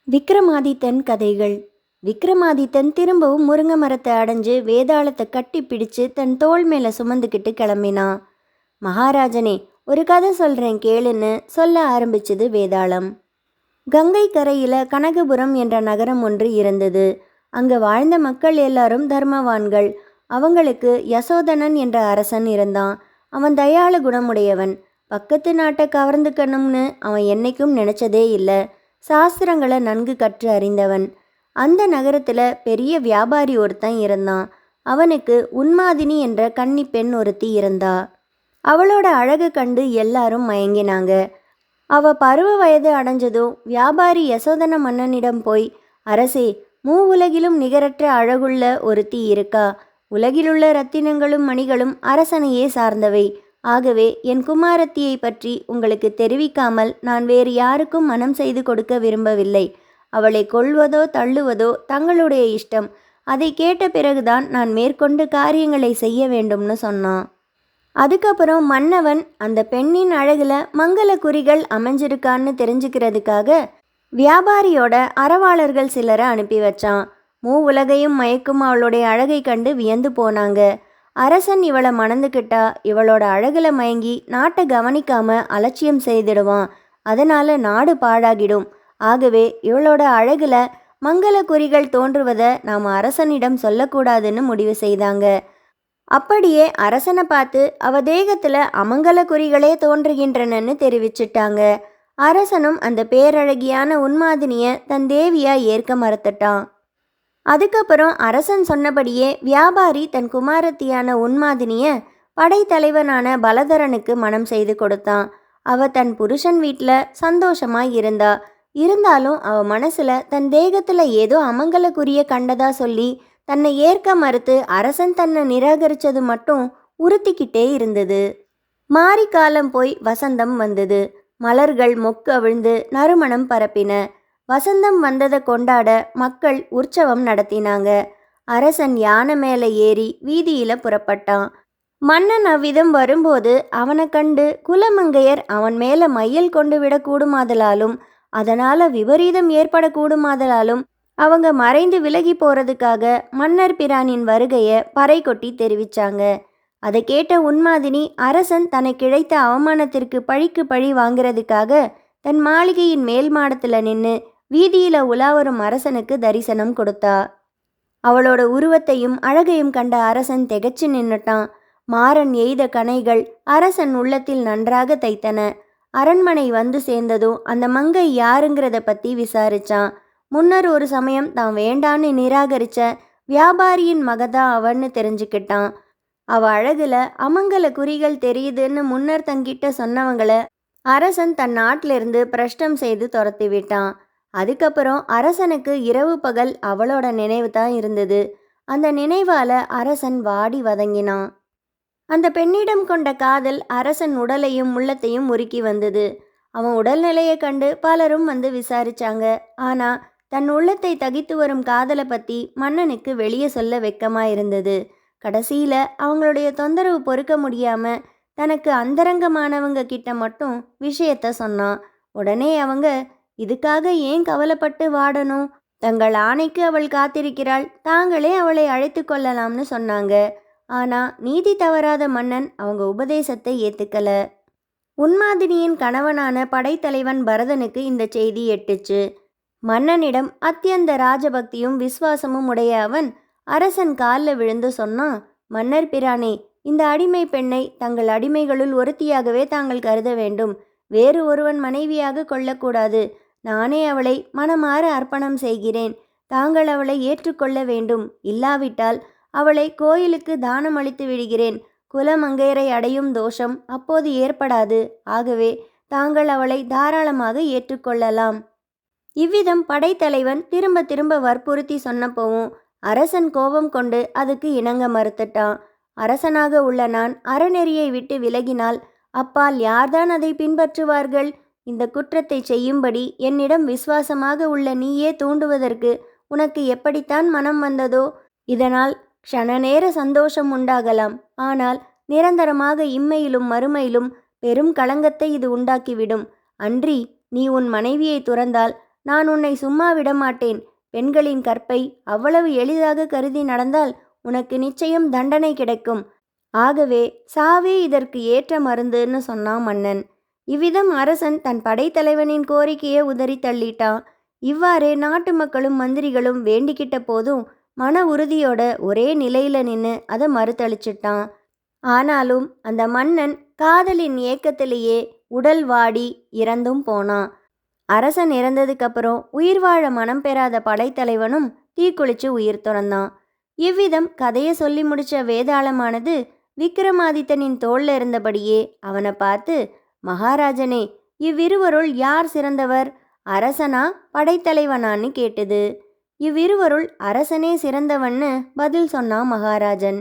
விக்ரமாதித்தன் கதைகள். விக்ரமாதித்தன் திரும்பவும் முருங்கை மரத்தை அடைஞ்சு வேதாளத்தை கட்டி பிடிச்சு தன் தோள் மேல சுமந்துக்கிட்டு கிளம்பினான். மகாராஜனே, ஒரு கதை சொல்றேன் கேளுன்னு சொல்ல ஆரம்பிச்சது வேதாளம். கங்கை கரையில கனகபுரம் என்ற நகரம் ஒன்று இருந்தது. அங்க வாழ்ந்த மக்கள் எல்லாரும் தர்மவான்கள். அவங்களுக்கு யசோதனன் என்ற அரசன் இருந்தான். அவன் தயாள குணமுடையவன். பக்கத்து நாட்டை கவர்ந்துக்கணும்னு அவன் என்னைக்கும் நினைச்சதே இல்லை. சாஸ்திரங்களை நன்கு கற்று அறிந்தவன். அந்த நகரத்துல பெரிய வியாபாரி ஒருத்தன் இருந்தான். அவனுக்கு உன்மாதினி என்ற கன்னி பெண் ஒருத்தி இருந்தா. அவளோட அழகு கண்டு எல்லாரும் மயங்கினாங்க. அவ பருவ வயது அடைஞ்சதும் வியாபாரி யசோதன மன்னனிடம் போய், அரசே, உலகிலும் நிகரற்ற அழகுள்ள ஒருத்தி இருக்கா. உலகிலுள்ள ரத்தினங்களும் மணிகளும் அரசனையே சார்ந்தவை. ஆகவே என் குமாரத்தியை பற்றி உங்களுக்கு தெரிவிக்காமல் நான் வேறு யாருக்கும் மனம் செய்து கொடுக்க விரும்பவில்லை. அவளை கொல்வதோ தள்ளுவதோ தங்களுடைய இஷ்டம். அதை கேட்ட பிறகுதான் நான் மேற்கொண்டு காரியங்களை செய்ய வேண்டும்னு சொன்னான். அதுக்கப்புறம் மன்னவன் அந்த பெண்ணின் அழகுல மங்கள குறிகள் அமைஞ்சிருக்கான்னு தெரிஞ்சுக்கிறதுக்காக வியாபாரியோட அறவாளர்கள் சிலரை அனுப்பி வச்சான். உலகையும் மயக்கும் அவளுடைய அழகை கண்டு வியந்து போனாங்க. அரசன் இவளை மணந்துக்கிட்டா இவளோட அழகுல மயங்கி நாட்டை கவனிக்காம அலட்சியம் செய்திடுவான். அதனால நாடு பாழாகிடும். ஆகவே இவளோட அழகுல மங்கள குறிகள் தோன்றுவதை நாம் அரசனிடம் சொல்லக்கூடாதுன்னு முடிவு செய்தாங்க. அப்படியே அரசனை பார்த்து அவ தேகத்துல அமங்கல குறிகளே தோன்றுகின்றனன்னு தெரிவிச்சிட்டாங்க. அரசனும் அந்த பேரழகியான உன்மாதினிய தன் தேவியா ஏற்க மறுத்துட்டான். அதுக்கப்புறம் அரசன் சொன்னபடியே வியாபாரி தன் குமாரத்தியான உன்மாதினிய படைத்தலைவனான பலதரனுக்கு மனம் செய்து கொடுத்தான். அவ தன் புருஷன் வீட்டில் சந்தோஷமாய் இருந்தா. இருந்தாலும் அவ மனசுல தன் தேகத்துல ஏதோ அமங்கலக்குரிய கண்டதா சொல்லி தன்னை ஏற்க மறுத்து அரசன் தன்னை நிராகரிச்சது மட்டும் உறுத்திக்கிட்டே இருந்தது. மாரிக்காலம் போய் வசந்தம் வந்தது. மலர்கள் மொக்கு அவிழ்ந்து நறுமணம் பரப்பின. வசந்தம் வந்ததை கொண்டாட மக்கள் உற்சவம் நடத்தினாங்க. அரசன் யானை மேலே ஏறி வீதியில புறப்பட்டான். மன்னன் அவ்விதம் வரும்போது அவனை கண்டு குலமங்கையர் அவன் மேல மையல் கொண்டு விடக்கூடுமாதலாலும் அதனால விபரீதம் ஏற்படக்கூடுமாதலாலும் அவங்க மறைந்து விலகி போறதுக்காக மன்னர் பிரானின் வருகைய பறை கொட்டி தெரிவிச்சாங்க. அதை கேட்ட உன்மாதினி அரசன் தனக்கு இழைத்த அவமானத்திற்கு பழிக்கு பழி வாங்கிறதுக்காக தன் மாளிகையின் மேல் மாடத்துல நின்று வீதியில உலாவரும் அரசனுக்கு தரிசனம் கொடுத்தா. அவளோட உருவத்தையும் அழகையும் கண்ட அரசன் திகைச்சு நின்னுட்டான். மாறன் எய்த கணைகள் அரசன் உள்ளத்தில் நன்றாக தைத்தன. அரண்மனை வந்து சேர்ந்ததும் அந்த மங்கை யாருங்கிறத பத்தி விசாரிச்சான். முன்னர் ஒரு சமயம் தான் வேண்டான்னு நிராகரிச்ச வியாபாரியின் மகதான் அவன்னு தெரிஞ்சுக்கிட்டான். அவ அழகுல அமங்கல குறிகள் தெரியுதுன்னு முன்னர் தங்கிட்ட சொன்னவங்களை அரசன் தன் நாட்டிலிருந்து பிரஷ்டம் செய்து துரத்தி விட்டான். அதுக்கப்புறம் அரசனுக்கு இரவு பகல் அவளோட நினைவு தான் இருந்தது. அந்த நினைவால அரசன் வாடி வதங்கினான். அந்த பெண்ணிடம் கொண்ட காதல் அரசன் உடலையும் உள்ளத்தையும் உருக்கி வந்தது. அவன் உடல்நிலையை கண்டு பலரும் வந்து விசாரிச்சாங்க. ஆனா தன் உள்ளத்தை தகித்து வரும் காதலை பத்தி மன்னனுக்கு வெளியே சொல்ல வெக்கமா இருந்தது. கடைசியில அவங்களுடைய தொந்தரவு பொறுக்க முடியாம தனக்கு அந்தரங்கமானவங்க கிட்ட மட்டும் விஷயத்த சொன்னான். உடனே அவங்க, இதுக்காக ஏன் கவலைப்பட்டு வாடணும்? தங்கள் ஆணைக்கு அவள் காத்திருக்கிறாள். தாங்களே அவளை அழைத்து கொள்ளலாம்னு சொன்னாங்க. ஆனா நீதி தவறாத மன்னன் அவங்க உபதேசத்தை ஏத்துக்கல. உன்மாதினியின் கணவனான படைத்தலைவன் பரதனுக்கு இந்த செய்தி எட்டுச்சு. மன்னனிடம் அத்தியந்த ராஜபக்தியும் விசுவாசமும் உடைய அவன் அரசன் காலில் விழுந்து சொன்னான், மன்னர் பிரானே, இந்த அடிமை பெண்ணை தங்கள் அடிமைகளுள் ஒருத்தியாகவே தாங்கள் கருத வேண்டும். வேறு ஒருவன் மனைவியாக கொள்ளக்கூடாது. நானே அவளை மனமாற அர்ப்பணம் செய்கிறேன். தாங்கள் அவளை ஏற்றுக்கொள்ள வேண்டும். இல்லாவிட்டால் அவளை கோயிலுக்கு தானம் அளித்து விடுகிறேன். குலமங்கையரை அடையும் தோஷம் அப்போது ஏற்படாது. ஆகவே தாங்கள் அவளை தாராளமாக ஏற்றுக்கொள்ளலாம். இவ்விதம் படைத்தலைவன் திரும்ப திரும்ப வற்புறுத்தி சொன்னப்போவும் அரசன் கோபம் கொண்டு அதுக்கு இணங்க மறுத்துட்டான். அரசனாக உள்ள நான் அறநெறியை விட்டு விலகினால் அப்பால் யார்தான் அதை பின்பற்றுவார்கள்? இந்த குற்றத்தை செய்யும்படி என்னிடம் விசுவாசமாக உள்ள நீயே தூண்டுவதற்கு உனக்கு எப்படித்தான் மனம் வந்ததோ? இதனால் க்ஷணநேர சந்தோஷம் உண்டாகலாம். ஆனால் நிரந்தரமாக இம்மையிலும் மறுமையிலும் பெரும் களங்கத்தை இது உண்டாக்கிவிடும். அன்றி நீ உன் மனைவியை துறந்தால் நான் உன்னை சும்மா விடமாட்டேன். பெண்களின் கற்பை அவ்வளவு எளிதாக கருதி நடந்தால் உனக்கு நிச்சயம் தண்டனை கிடைக்கும். ஆகவே சாவே இதற்கு ஏற்ற மருந்துன்னு சொன்னான் மன்னன். இவ்விதம் அரசன் தன் படைத்தலைவனின் கோரிக்கையை உதறி தள்ளிட்டான். இவ்வாறே நாட்டு மக்களும் மந்திரிகளும் வேண்டிக்கிட்ட போதும் மன உறுதியோட ஒரே நிலையில நின்று அதை மறுத்தளிச்சிட்டான். ஆனாலும் அந்த மன்னன் காதலின் ஏக்கத்திலேயே உடல் வாடி இறந்தும் போனான். அரசன் இறந்ததுக்கப்புறம் உயிர் வாழ மனம் பெறாத படைத்தலைவனும் தீக்குளிச்சு உயிர் துறந்தான். இவ்விதம் கதையை சொல்லி முடிச்ச வேதாளமானது விக்ரமாதித்தனின் தோல்ல இருந்தபடியே அவனை பார்த்து, மகாராஜனே, இவ்விருவருள் யார் சிறந்தவர், அரசனா படைத்தலைவனான்னு கேட்டது. இவ்விருவருள் அரசனே சிறந்தவன்னு பதில் சொன்னான் மகாராஜன்.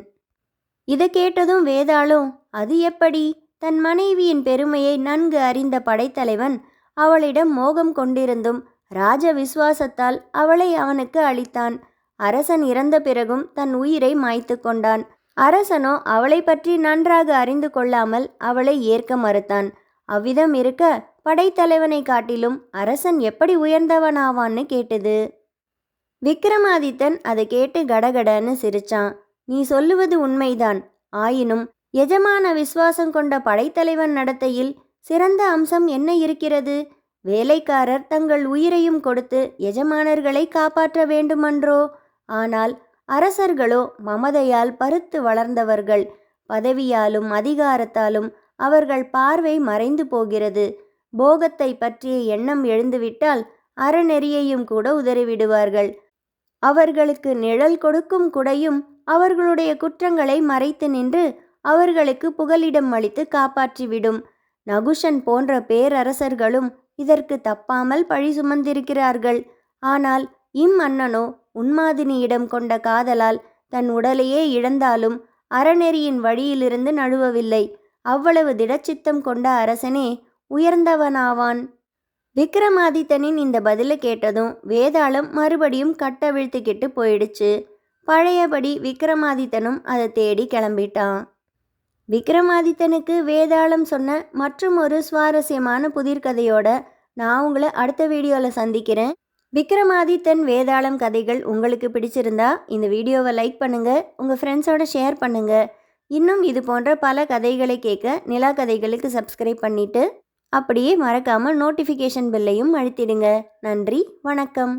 இதை கேட்டதும் வேதாளும், அது எப்படி? தன் மனைவியின் பெருமையை நன்கு அறிந்த படைத்தலைவன் அவளிடம் மோகம் கொண்டிருந்தும் ராஜ விசுவாசத்தால் அவளை அவனுக்கு அளித்தான். அரசன் இறந்த பிறகும் தன் உயிரை மாய்த்து கொண்டான். அரசனோ அவளை பற்றி நன்றாக அறிந்து கொள்ளாமல் அவளை ஏற்க மறுத்தான். அவ்விதம் இருக்க படைத்தலைவனை காட்டிலும் அரசன் எப்படி உயர்ந்தவனாவான்னு கேட்டது. விக்ரமாதித்தன் அதை கேட்டு கடகடன்னு சிரிச்சான். நீ சொல்லுவது உண்மைதான். ஆயினும் எஜமான விசுவாசம் கொண்ட படைத்தலைவன் நடத்தையில் சிறந்த அம்சம் என்ன இருக்கிறது? வேலைக்காரர் தங்கள் உயிரையும் கொடுத்து எஜமானர்களை காப்பாற்ற வேண்டுமன்றோ? ஆனால் அரசர்களோ மமதையால் பருத்து வளர்ந்தவர்கள். பதவியாலும் அதிகாரத்தாலும் அவர்கள் பார்வை மறைந்து போகிறது. போகத்தை பற்றிய எண்ணம் எழுந்துவிட்டால் அறநெறியையும் கூட உதறிவிடுவார்கள். அவர்களுக்கு நிழல் கொடுக்கும் குடையும் அவர்களுடைய குற்றங்களை மறைத்து நின்று அவர்களுக்கு புகலிடம் அளித்து காப்பாற்றிவிடும். நகுஷன் போன்ற பேரரசர்களும் இதற்கு தப்பாமல் பழி சுமந்திருக்கிறார்கள். ஆனால் இம்மன்னனோ உன்மாதினியிடம் கொண்ட காதலால் தன் உடலையே இழந்தாலும் அறநெறியின் வழியிலிருந்து நழுவவில்லை. அவ்வளவு திடச்சித்தம் கொண்ட அரசனே உயர்ந்தவனாவான். விக்ரமாதித்தனின் இந்த பதிலை கேட்டதும் வேதாளம் மறுபடியும் கட்டவிழ்த்துக்கிட்டு போயிடுச்சு. பழையபடி விக்ரமாதித்தனும் அதை தேடி கிளம்பிட்டான். விக்ரமாதித்தனுக்கு வேதாளம் சொன்ன மற்றும் ஒரு சுவாரஸ்யமான புதிர்கதையோட நான் உங்களை அடுத்த வீடியோவில் சந்திக்கிறேன். விக்ரமாதித்தன் வேதாளம் கதைகள் உங்களுக்கு பிடிச்சிருந்தா இந்த வீடியோவை லைக் பண்ணுங்கள், உங்கள் ஃப்ரெண்ட்ஸோட ஷேர் பண்ணுங்கள். இன்னும் இது போன்ற பல கதைகளை கேட்க நிலா கதைகளுக்கு சப்ஸ்கிரைப் பண்ணிவிட்டு அப்படியே மறக்காமல் நோட்டிஃபிகேஷன் பெல்லையும் அழுத்திடுங்க. நன்றி, வணக்கம்.